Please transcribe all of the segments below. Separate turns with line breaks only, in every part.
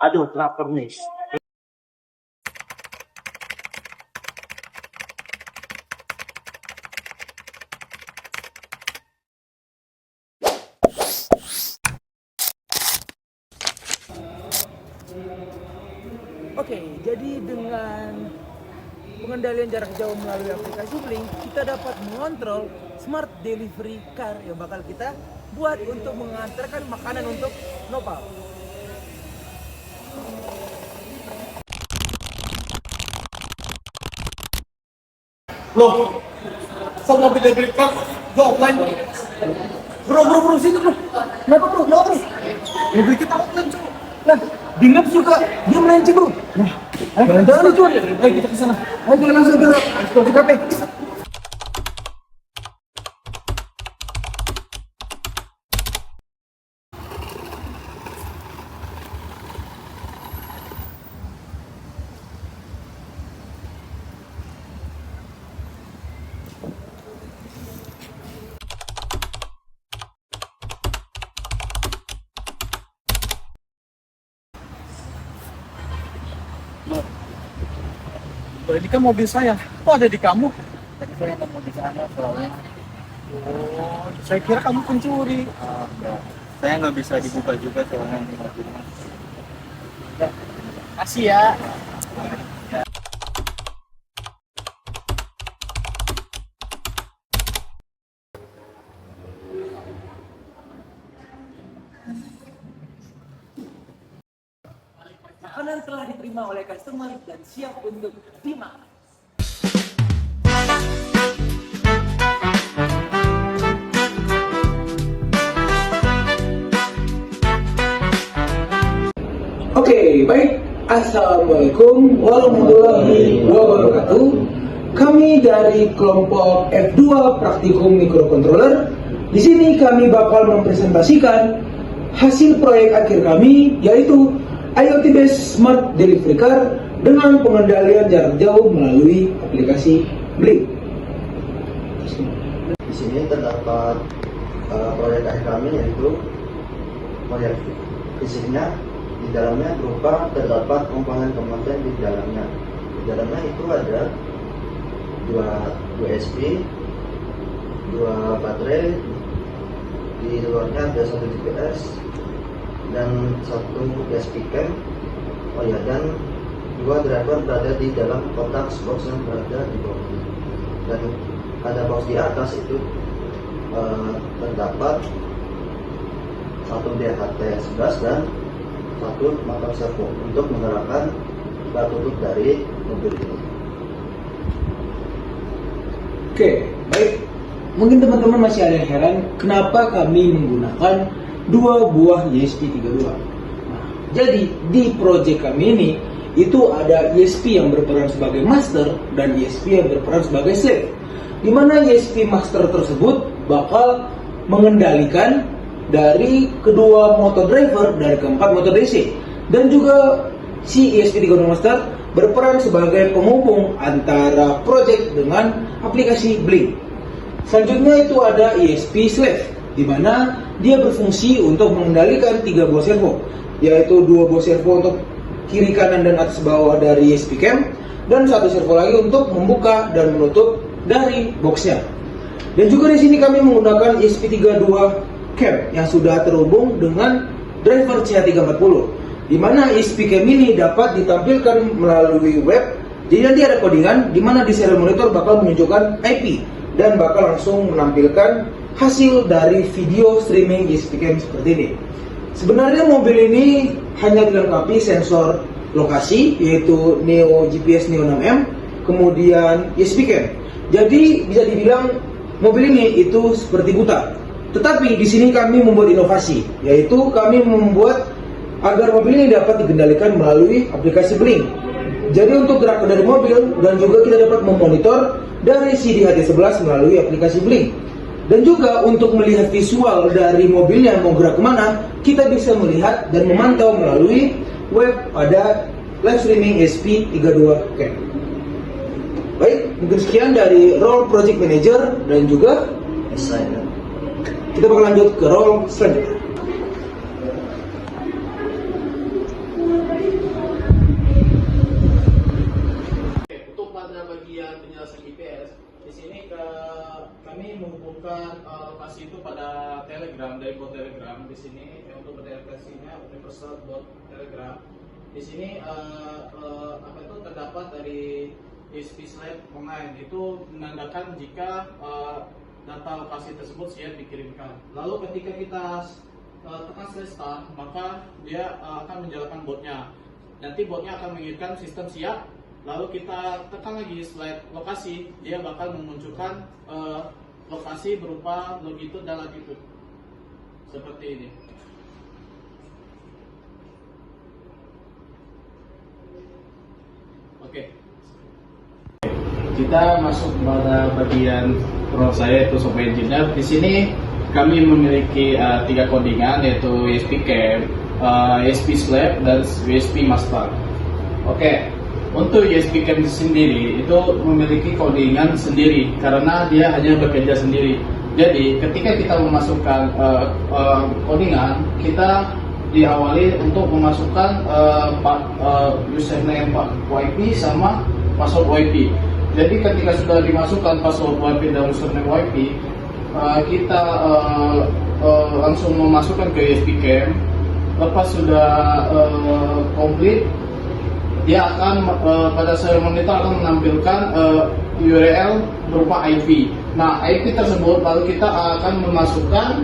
Aduh, lapar nih.
Oke, jadi dengan pengendalian jarak jauh melalui aplikasi Blink, kita dapat mengontrol smart delivery car yang bakal kita buat untuk mengantarkan makanan untuk Nopal.
Loh, kok mobil delivery car gak offline?
Bro, sini bro. Kenapa bro?
Mobil kita offline cuy.
Nah, di Maps juga dia melenceng bro. Nah, jangan nih cuy.
Ayo kita kesana.
Ayo kita langsung ke TKP.
Loh, ini kan mobil saya. Kok ada di kamu?
Tadi saya nemu di sana soalnya.
Oh, saya kira kamu pencuri.
Enggak. Saya nggak bisa dibuka juga soalnya ini mobilnya.
Kasih ya.
Makanan telah diterima oleh customer dan siap untuk dimakan. Oke, baik. Assalamualaikum warahmatullahi wabarakatuh. Kami dari kelompok F2 Praktikum Microcontroller. Di sini kami bakal mempresentasikan hasil proyek akhir kami, yaitu IoT based Smart Delivery Car dengan pengendalian jarak jauh melalui aplikasi Blink.
Di sini terdapat proyek akhir kami, yaitu proyek fisiknya. Di dalamnya berupa terdapat komponen-komponen di dalamnya. Di dalamnya itu ada dua USB, dua baterai, di luarnya ada satu GPS dan satu USB cam. Oh ya, dan dua driver berada di dalam kotak box yang berada di bawah. Dan pada box di atas itu terdapat satu DHT11 dan satu motor servo untuk menggerakkan bak tutup dari mobil ini.
Oke, baik. Mungkin teman-teman masih ada yang heran kenapa kami menggunakan dua buah ESP32. Nah, jadi di proyek kami ini itu ada ESP yang berperan sebagai master dan ESP yang berperan sebagai slave. Di mana ESP master tersebut bakal mengendalikan dari kedua motor driver dari keempat motor DC, dan juga si ESP32 master berperan sebagai penghubung antara project dengan aplikasi Blink. Selanjutnya itu ada ESP slave, di mana dia berfungsi untuk mengendalikan 3 buah servo, yaitu 2 buah servo untuk kiri kanan dan atas bawah dari ESP cam, dan satu servo lagi untuk membuka dan menutup dari boxnya. Dan juga di sini kami menggunakan ESP32 cam yang sudah terhubung dengan driver CH340, di mana ESP cam ini dapat ditampilkan melalui web. Jadi nanti ada codingan di mana di serial monitor bakal menunjukkan IP dan bakal langsung menampilkan hasil dari video streaming ESP cam seperti ini. Sebenarnya mobil ini hanya dilengkapi sensor lokasi, yaitu Neo GPS Neo 6M, kemudian ESP cam. Jadi bisa dibilang mobil ini itu seperti buta. Tetapi di sini kami membuat inovasi, yaitu kami membuat agar mobil ini dapat dikendalikan melalui aplikasi Blink. Jadi untuk gerak dari mobil, dan juga kita dapat memonitor dari CDHT11 melalui aplikasi Blink. Dan juga untuk melihat visual dari mobilnya mau gerak kemana, kita bisa melihat dan memantau melalui web pada live streaming ESP32 Cam. Baik, mungkin sekian dari role project manager dan juga
Desainer.
kita bakal lanjut ke role selanjutnya.
menghubungkan lokasi itu pada Telegram, dari bot Telegram. Di sini untuk verifikasinya universal bot Telegram. Di sini apa itu terdapat dari ESP Slab online, itu menandakan jika data lokasi tersebut siap dikirimkan. Lalu ketika kita tekan start, maka dia akan menjalankan botnya. Nanti botnya akan mengirimkan sistem siap. Lalu kita tekan lagi slide lokasi, dia bakal memunculkan lokasi berupa longitude dan latitude seperti ini. Oke. Kita masuk pada bagian pro saya, yaitu software engineer. Di sini kami memiliki 3 codingan, yaitu ESP Camp, ESP Slab, dan ESP Master. Oke. Untuk ESP Camp sendiri itu memiliki codingan sendiri karena dia hanya bekerja sendiri. Jadi ketika kita memasukkan codingan, kita diawali untuk memasukkan username WiFi sama password WiFi. Jadi ketika sudah dimasukkan password WiFi dan username WiFi, kita langsung memasukkan ke ESP Camp. Lepas sudah komplit, dia akan pada serial monitor akan menampilkan URL berupa IP. Nah, IP tersebut lalu kita akan memasukkan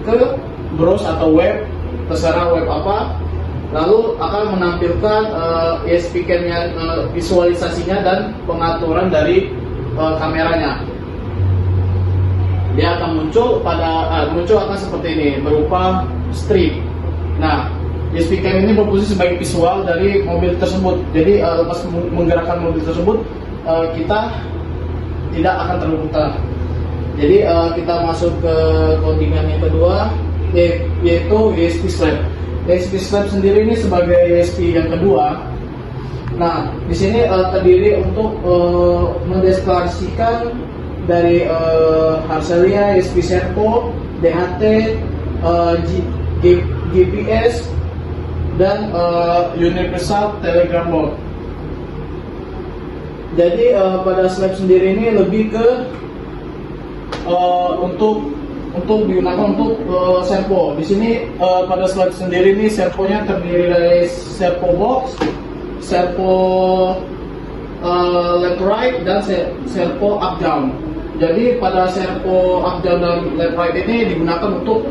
ke browse atau web, terserah web apa, lalu akan menampilkan ESP Cam-nya, visualisasinya dan pengaturan dari kameranya. Dia akan muncul akan seperti ini berupa strip. Nah, ESP Cam ini berfungsi sebagai visual dari mobil tersebut. Jadi lepas menggerakkan mobil tersebut, kita tidak akan terluka. Jadi kita masuk ke codingan yang kedua, yaitu ESP Slab. ESP Slab sendiri ini sebagai ESP yang kedua. Nah, di sini terdiri untuk mendeskripsikan dari Harselia, ESP Servo, DHT, GPS, dan Universal Telegram Bot. Jadi pada slab sendiri ini lebih ke untuk digunakan untuk servo. Di sini pada slab sendiri ini servonya terdiri dari servo box, servo left right, dan servo up down. Jadi pada servo up down dan left right ini digunakan untuk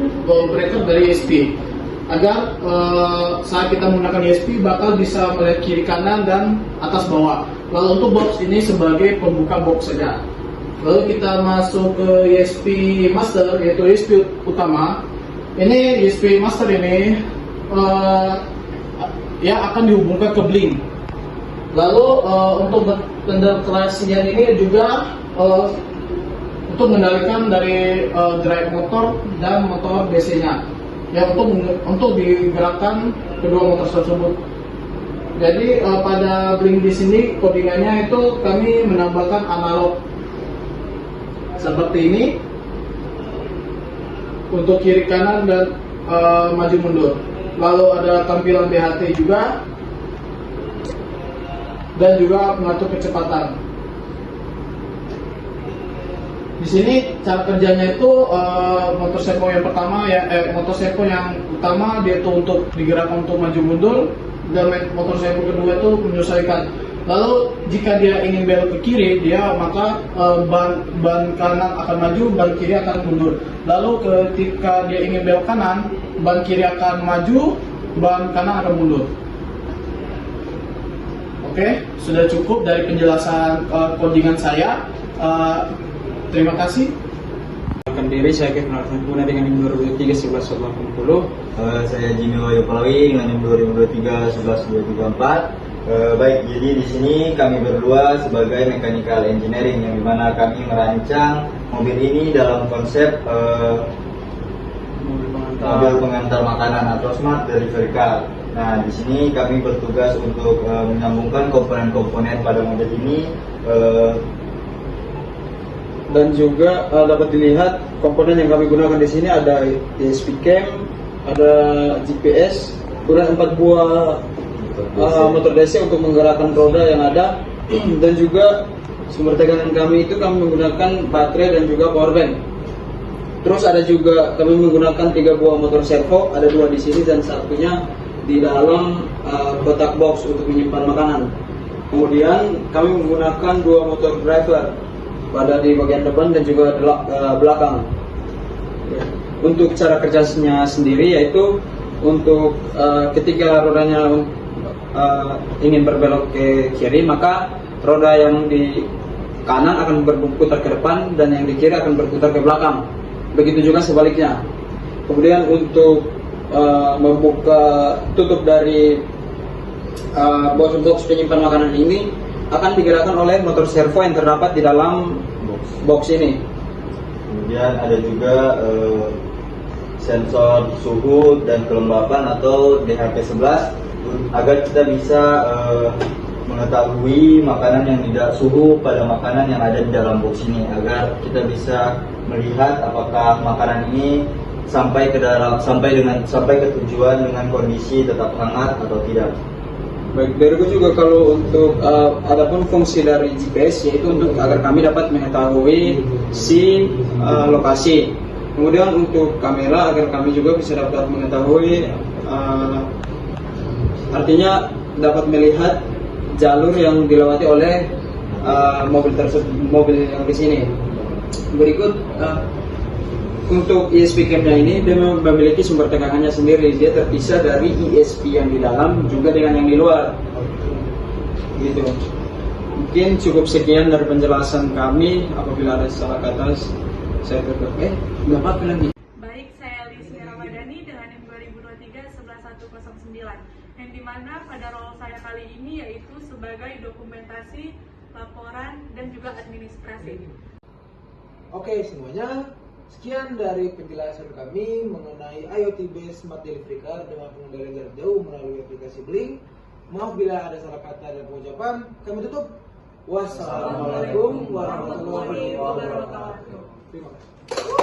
breaker dari ESP, agar saat kita menggunakan ESP bakal bisa melihat kiri kanan dan atas bawah. Lalu untuk box ini sebagai pembuka box saja. Lalu kita masuk ke ESP Master, yaitu ESP utama. Ini ESP Master ini ya akan dihubungkan ke Blink. Lalu untuk pendeteksinya ini juga untuk mengendalikan dari drive motor dan motor DC-nya. Ya, untuk digerakkan kedua motor tersebut. Jadi pada Blink di sini codingannya itu kami menambahkan analog seperti ini untuk kiri kanan dan maju mundur. Lalu ada tampilan BHT juga dan juga mengatur kecepatan. Di sini cara kerjanya itu motor servo yang pertama motor servo yang utama dia itu untuk digerakkan untuk maju mundur, dan motor servo kedua itu menyesuaikan. Lalu jika dia ingin belok ke kiri, maka ban kanan akan maju, ban kiri akan mundur. Lalu ketika dia ingin belok kanan, ban kiri akan maju, ban kanan akan mundur. Oke, sudah cukup dari penjelasan codingan saya. Terima kasih.
Perkenalkan diri, saya Kevin Arfan dengan NIM 2023 1180.
Saya Jimmy Wahyu Palawi dengan NIM 2023 11234. Baik, jadi di sini kami berdua sebagai mechanical engineering, yang dimana kami merancang mobil ini dalam konsep mobil pengantar makanan atau smart delivery car. Nah, di sini kami bertugas untuk menyambungkan komponen-komponen pada mobil ini.
Dan juga dapat dilihat komponen yang kami gunakan di sini ada ESP Cam, ada GPS, kemudian 4 buah motor DC untuk menggerakkan roda yang ada, dan juga Sumber tegangan kami itu kami menggunakan baterai dan juga power bank. Terus ada juga kami menggunakan 3 buah motor servo, ada 2 di sini dan satunya di dalam kotak box untuk menyimpan makanan. Kemudian kami menggunakan 2 motor driver, pada di bagian depan dan juga belakang. Untuk cara kerjanya sendiri yaitu untuk ketika rodanya ingin berbelok ke kiri, maka roda yang di kanan akan berputar ke depan dan yang di kiri akan berputar ke belakang. Begitu juga sebaliknya. Kemudian untuk membuka tutup dari box penyimpan makanan ini akan digerakkan oleh motor servo yang terdapat di dalam box ini.
Kemudian ada juga sensor suhu dan kelembapan atau DHP11 agar kita bisa mengetahui makanan yang tidak suhu pada makanan yang ada di dalam box ini, agar kita bisa melihat apakah makanan ini sampai ke tujuan dengan kondisi tetap hangat atau tidak.
Baik, berikut juga kalau untuk adapun fungsi dari GPS yaitu untuk agar kami dapat mengetahui si lokasi. Kemudian untuk kamera agar kami juga bisa dapat mengetahui artinya dapat melihat jalur yang dilewati oleh mobil yang di sini. Berikut untuk ESP cam-nya ini dia memiliki sumber tegangannya sendiri. Dia terpisah dari ESP yang di dalam juga dengan yang di luar. Gitu. Mungkin cukup sekian dari penjelasan kami. Apabila ada salah kata saya tutup. Nggak apa-apa lagi.
Baik, saya Lisya Ramadhani dengan NIM 2023-11109, yang dimana pada role saya kali ini yaitu sebagai dokumentasi, laporan, dan juga administrasi.
Oke semuanya, sekian dari penjelasan kami mengenai IoT based Smart Delivery Car dengan pengendalian jarak jauh melalui aplikasi Blink. Maaf bila ada salah kata dan pengucapan. Kami tutup. Wassalamualaikum warahmatullahi wabarakatuh. Terima kasih.